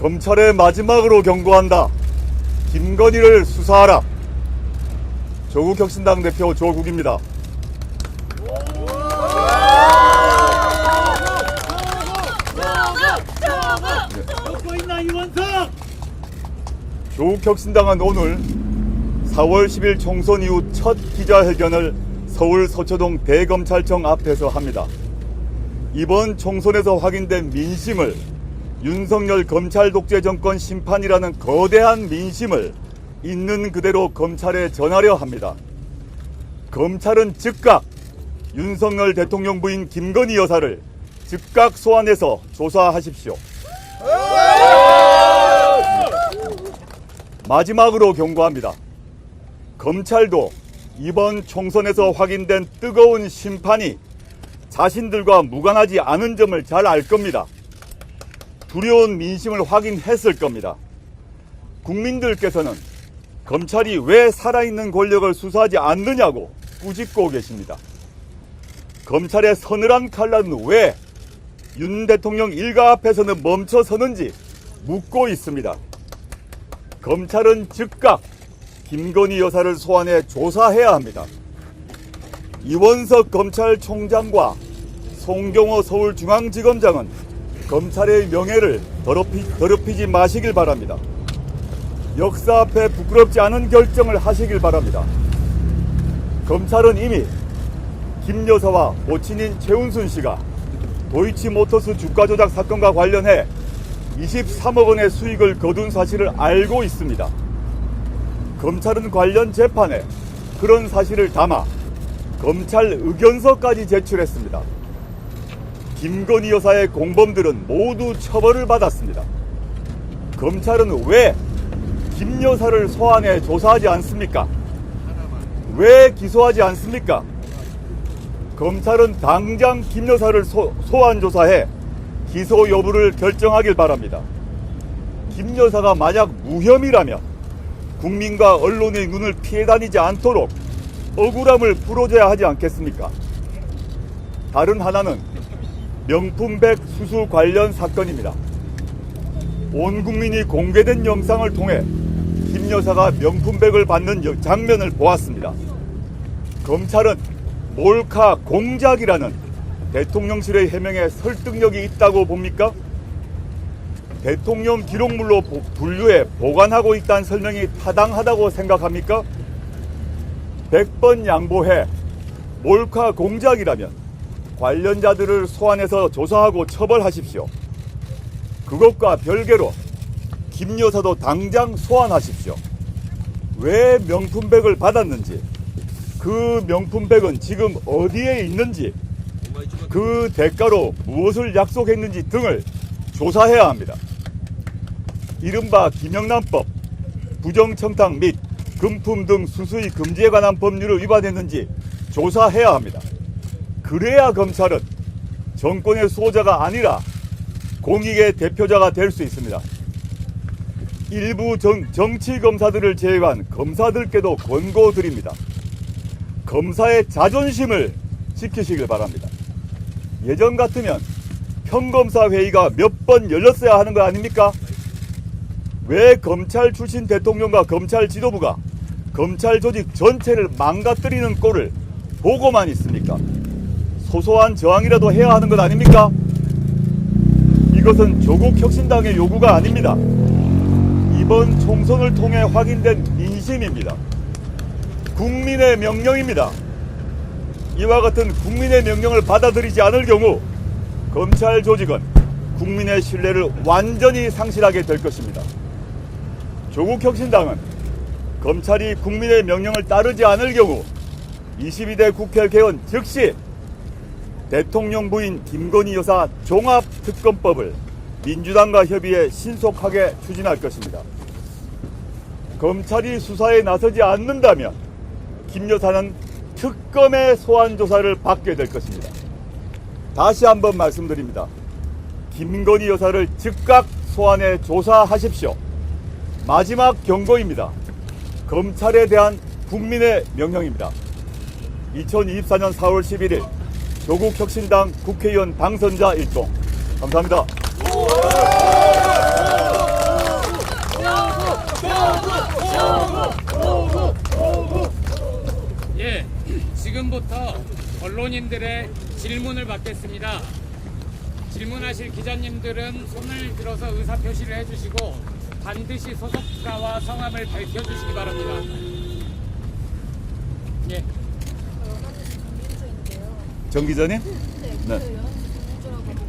검찰에 마지막으로 경고한다. 김건희를 수사하라. 조국혁신당 대표 조국입니다. 조국혁신당은 오늘 4월 10일 총선 이후 첫 기자회견을 서울 서초동 대검찰청 앞에서 합니다. 이번 총선에서 확인된 민심을 윤석열 검찰 독재 정권 심판이라는 거대한 민심을 있는 그대로 검찰에 전하려 합니다. 검찰은 즉각 윤석열 대통령 부인 김건희 여사를 즉각 소환해서 조사하십시오. 마지막으로 경고합니다. 검찰도 이번 총선에서 확인된 뜨거운 심판이 자신들과 무관하지 않은 점을 잘 알 겁니다. 두려운 민심을 확인했을 겁니다. 국민들께서는 검찰이 왜 살아있는 권력을 수사하지 않느냐고 꾸짖고 계십니다. 검찰의 서늘한 칼날은 왜 윤 대통령 일가 앞에서는 멈춰서는지 묻고 있습니다. 검찰은 즉각 김건희 여사를 소환해 조사해야 합니다. 이원석 검찰총장과 송경호 서울중앙지검장은 검찰의 명예를 더럽히지 마시길 바랍니다. 역사 앞에 부끄럽지 않은 결정을 하시길 바랍니다. 검찰은 이미 김 여사와 모친인 최은순 씨가 도이치모터스 주가 조작 사건과 관련해 23억 원의 수익을 거둔 사실을 알고 있습니다. 검찰은 관련 재판에 그런 사실을 담아 검찰 의견서까지 제출했습니다. 김건희 여사의 공범들은 모두 처벌을 받았습니다. 검찰은 왜 김 여사를 소환해 조사하지 않습니까? 왜 기소하지 않습니까? 검찰은 당장 김 여사를 소환 조사해 기소 여부를 결정하길 바랍니다. 김 여사가 만약 무혐의라면 국민과 언론의 눈을 피해 다니지 않도록 억울함을 풀어줘야 하지 않겠습니까? 다른 하나는 명품백 수수 관련 사건입니다. 온 국민이 공개된 영상을 통해 김 여사가 명품백을 받는 장면을 보았습니다. 검찰은 몰카 공작이라는 대통령실의 해명에 설득력이 있다고 봅니까? 대통령 기록물로 분류해 보관하고 있다는 설명이 타당하다고 생각합니까? 100번 양보해 몰카 공작이라면 관련자들을 소환해서 조사하고 처벌하십시오. 그것과 별개로 김 여사도 당장 소환하십시오. 왜 명품백을 받았는지, 그 명품백은 지금 어디에 있는지, 그 대가로 무엇을 약속했는지 등을 조사해야 합니다. 이른바 김영란법, 부정청탁 및 금품 등 수수의 금지에 관한 법률을 위반했는지 조사해야 합니다. 그래야 검찰은 정권의 수호자가 아니라 공익의 대표자가 될 수 있습니다. 일부 정치검사들을 제외한 검사들께도 권고드립니다. 검사의 자존심을 지키시길 바랍니다. 예전 같으면 평검사 회의가 몇 번 열렸어야 하는 거 아닙니까? 왜 검찰 출신 대통령과 검찰 지도부가 검찰 조직 전체를 망가뜨리는 꼴을 보고만 있습니까? 소소한 저항이라도 해야 하는 것 아닙니까? 이것은 조국혁신당의 요구가 아닙니다. 이번 총선을 통해 확인된 민심입니다. 국민의 명령입니다. 이와 같은 국민의 명령을 받아들이지 않을 경우 검찰 조직은 국민의 신뢰를 완전히 상실하게 될 것입니다. 조국혁신당은 검찰이 국민의 명령을 따르지 않을 경우 22대 국회 개원 즉시 대통령 부인 김건희 여사 종합특검법을 민주당과 협의해 신속하게 추진할 것입니다. 검찰이 수사에 나서지 않는다면 김 여사는 특검의 소환 조사를 받게 될 것입니다. 다시 한번 말씀드립니다. 김건희 여사를 즉각 소환해 조사하십시오. 마지막 경고입니다. 검찰에 대한 국민의 명령입니다. 2024년 4월 11일 조국혁신당 국회의원 당선자 일동. 감사합니다. 언론인들의 질문을 받겠습니다. 질문하실 기자님들은 손을 들어서 의사표시를 해주시고 반드시 소속사와 성함을 밝혀주시기 바랍니다. 예. 정 기자님? 네, 그 연주라고 합니다.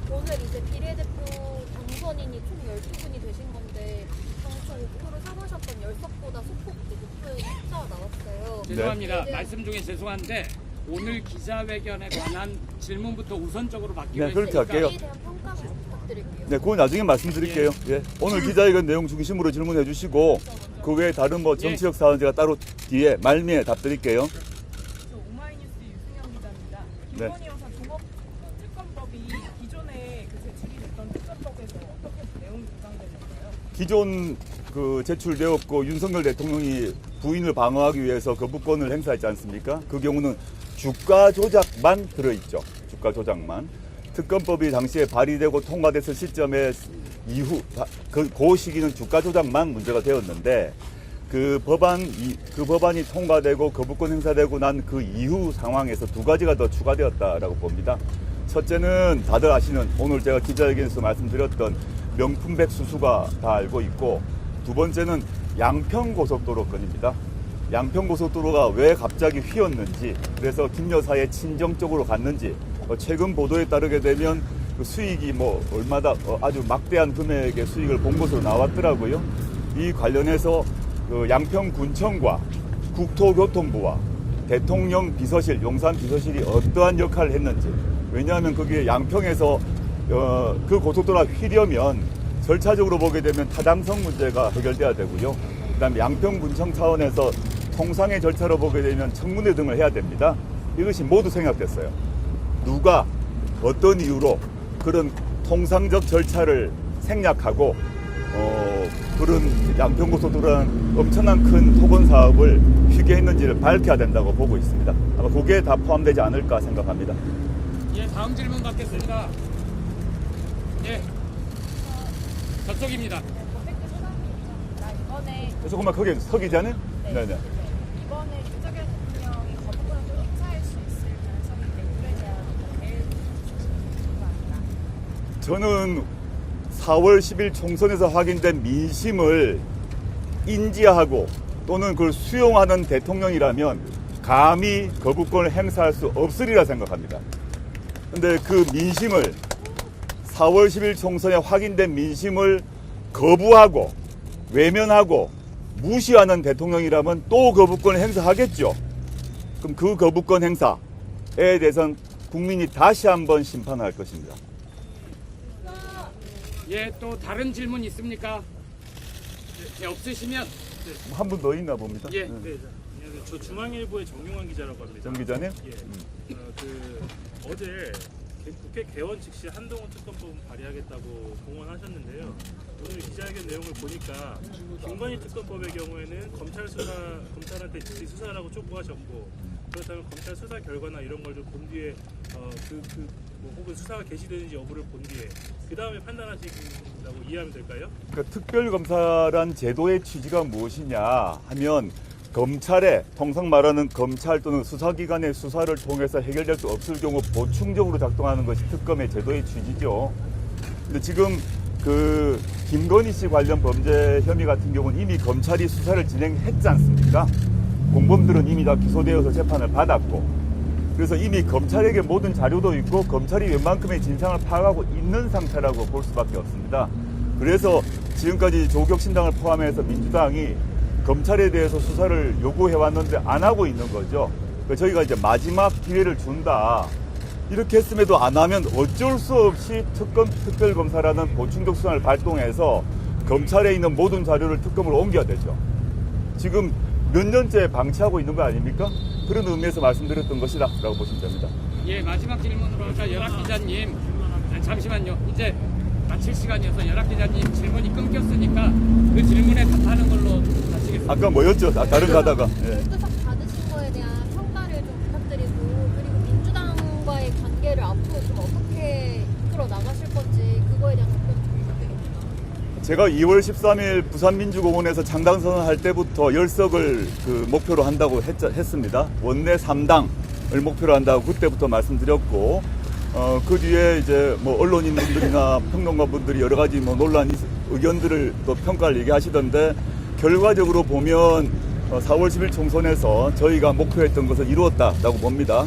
오늘 이제 비례대표 당선인이 총 12분이 되신 건데 당초 목표를 삼으셨던 10석보다 소폭 높은 숫자가 나왔어요. 죄송합니다. 네. 말씀 중에 죄송한데 오늘 기자회견에 관한 질문부터 우선적으로 받기로 네, 그렇게 했으니까 할게요. 이에 대한 평가 부탁드릴게요. 네, 그건 나중에 말씀드릴게요. 예. 오늘 기자회견 내용 중심으로 질문해 주시고 그 외에 다른 뭐 정치적 사안은 제가 따로 뒤에 말미에 답드릴게요. 저 오마이뉴스 유승현 기자입니다. 네. 김건희 여사 종합특검법이 기존에 그 제출이 됐던 특검법에서 어떻게 내용이 보장되는가요? 기존 그 제출되었고 윤석열 대통령이 부인을 방어하기 위해서 거부권을 행사했지 않습니까? 그 경우는 주가 조작만 들어있죠. 주가 조작만. 특검법이 당시에 발의되고 통과됐을 시점에 이후 그 시기는 주가 조작만 문제가 되었는데 그 법안이 통과되고 거부권 행사되고 난 그 이후 상황에서 두 가지가 더 추가되었다라고 봅니다. 첫째는 다들 아시는 오늘 제가 기자회견에서 말씀드렸던 명품백 수수가 다 알고 있고 두 번째는 양평고속도로 건입니다. 양평고속도로가 왜 갑자기 휘었는지 그래서 김 여사의 친정 쪽으로 갔는지 최근 보도에 따르게 되면 그 수익이 뭐 얼마다 아주 막대한 금액의 수익을 본 것으로 나왔더라고요. 이 관련해서 그 양평군청과 국토교통부와 대통령 비서실, 용산 비서실이 어떠한 역할을 했는지 왜냐하면 거기에 양평에서 그 고속도로가 휘려면 절차적으로 보게 되면 타당성 문제가 해결돼야 되고요. 그다음에 양평군청 차원에서 통상의 절차로 보게 되면 청문회 등을 해야 됩니다. 이것이 모두 생략됐어요. 누가 어떤 이유로 그런 통상적 절차를 생략하고 그런 양평고속도로라는 엄청난 큰 토건 사업을 휘게 했는지를 밝혀야 된다고 보고 있습니다. 아마 그게 다 포함되지 않을까 생각합니다. 예, 다음 질문 받겠습니다. 예, 저쪽입니다. 팩트 소장입니다. 이번에 조금만 크게 서기지 않아요? 네네. 이번에 윤석열 대통령이 거부권을 또 행사할 수 있을 가능성이 있는데 그에 대한 제일 궁금합니다. 저는 4월 10일 총선에서 확인된 민심을 인지하고 또는 그걸 수용하는 대통령이라면 감히 거부권을 행사할 수 없으리라 생각합니다. 그런데 그 민심을 4월 10일 총선에 확인된 민심을 거부하고 외면하고 무시하는 대통령이라면 또 거부권을 행사하겠죠. 그럼 그 거부권 행사에 대해서는 국민이 다시 한번 심판할 것입니다. 예, 또 다른 질문 있습니까? 예, 없으시면 한 분 더 있나 봅니다. 예. 네, 안녕하세요. 저 중앙일보의 정용환 기자라고 합니다. 정 기자님? 예. 어제 국회 개원 즉시 한동훈 특검법을 발의하겠다고 공언하셨는데요. 오늘 기자회견 내용을 보니까 김건희 특검법의 경우에는 검찰한테 즉시 수사라고 촉구하셨고 그렇다면 검찰 수사 결과나 이런 걸 좀 본 뒤에 뭐 혹은 수사가 개시되는지 여부를 본 뒤에 그 다음에 판단하시라고 이해하면 될까요? 그러니까 특별검사란 제도의 취지가 무엇이냐 하면 검찰의 통상 말하는 검찰 또는 수사기관의 수사를 통해서 해결될 수 없을 경우 보충적으로 작동하는 것이 특검의 제도의 취지죠. 근데 지금 그 김건희 씨 관련 범죄 혐의 같은 경우는 이미 검찰이 수사를 진행했지 않습니까? 공범들은 이미 다 기소되어서 재판을 받았고 그래서 이미 검찰에게 모든 자료도 있고 검찰이 웬만큼의 진상을 파악하고 있는 상태라고 볼 수밖에 없습니다. 그래서 지금까지 조국신당을 포함해서 민주당이 검찰에 대해서 수사를 요구해왔는데 안 하고 있는 거죠. 그래서 저희가 이제 마지막 기회를 준다. 이렇게 했음에도 안 하면 어쩔 수 없이 특별검사라는 보충적 수단을 발동해서 검찰에 있는 모든 자료를 특검으로 옮겨야 되죠. 지금 몇 년째 방치하고 있는 거 아닙니까? 그런 의미에서 말씀드렸던 것이다 라고 보시면 됩니다. 예, 마지막 질문으로 아까 연합 기자님 잠시만요. 이제 마칠 시간이어서 연합 기자님 질문이 끊겼으니까 그 질문에 답하는 걸로 마치겠습니다. 아까 뭐였죠? 다른 거 하다가. 예. 월드컵 받으신 거에 대한 평가를 좀 부탁드리고 그리고 민주당과의 관계를 앞으로 좀 어떻게 이끌어 나가실 건지 그거에 대한 답변 좀 부탁드립니다. 제가 2월 13일 부산민주공원에서 창당선언 할 때부터 10석을 그 목표로 한다고 했습니다. 원내 3당 목표로 한다고 그때부터 말씀드렸고, 그 뒤에 이제 뭐 언론인분들이나 평론가분들이 여러 가지 뭐 논란 의견들을 또 평가를 얘기하시던데, 결과적으로 보면 4월 10일 총선에서 저희가 목표했던 것을 이루었다라고 봅니다.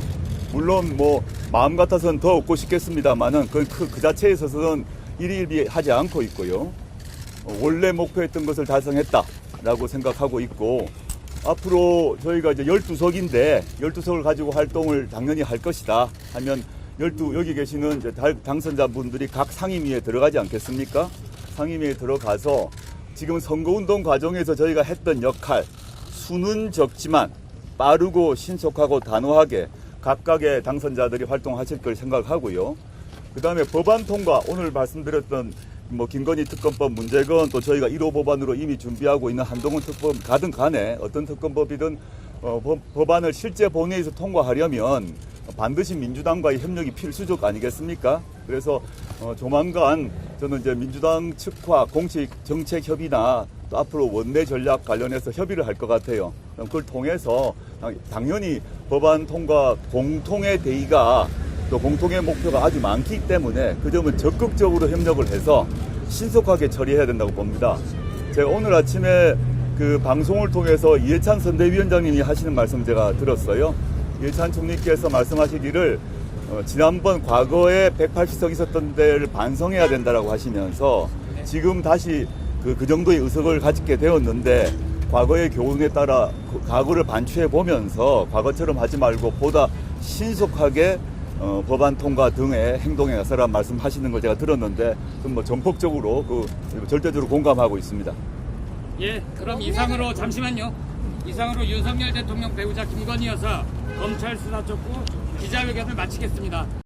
물론 뭐 마음 같아서는 더 얻고 싶겠습니다만은 그 자체에 있어서는 일희일비하지 않고 있고요. 원래 목표했던 것을 달성했다라고 생각하고 있고, 앞으로 저희가 이제 12석인데 12석을 가지고 활동을 당연히 할 것이다 하면 여기 계시는 이제 당선자분들이 각 상임위에 들어가지 않겠습니까? 상임위에 들어가서 지금 선거운동 과정에서 저희가 했던 역할, 수는 적지만 빠르고 신속하고 단호하게 각각의 당선자들이 활동하실 걸 생각하고요. 그 다음에 법안 통과, 오늘 말씀드렸던 뭐 김건희 특검법 문제건 또 저희가 1호 법안으로 이미 준비하고 있는 한동훈 특검 가든 간에 어떤 특검법이든 법안을 실제 본회의에서 통과하려면 반드시 민주당과의 협력이 필수적 아니겠습니까? 그래서 조만간 저는 이제 민주당 측과 공식 정책 협의나 또 앞으로 원내 전략 관련해서 협의를 할 것 같아요. 그걸 통해서 당연히 법안 통과 공통의 대의가 또 공통의 목표가 아주 많기 때문에 그 점은 적극적으로 협력을 해서 신속하게 처리해야 된다고 봅니다. 제가 오늘 아침에 그 방송을 통해서 이해찬 선대위원장님이 하시는 말씀 제가 들었어요. 이해찬 총리께서 말씀하시기를 지난번 과거에 180석 있었던 데를 반성해야 된다라고 하시면서 지금 다시 그 정도의 의석을 가지게 되었는데 과거의 교훈에 따라 과거를 반추해 보면서 과거처럼 하지 말고 보다 신속하게 법안 통과 등의 행동에 나서라 말씀하시는 걸 제가 들었는데 뭐 전폭적으로 절대적으로 공감하고 있습니다. 예, 그럼 이상으로 잠시만요. 이상으로 윤석열 대통령 배우자 김건희 여사 검찰 수사 촉구 기자회견을 마치겠습니다.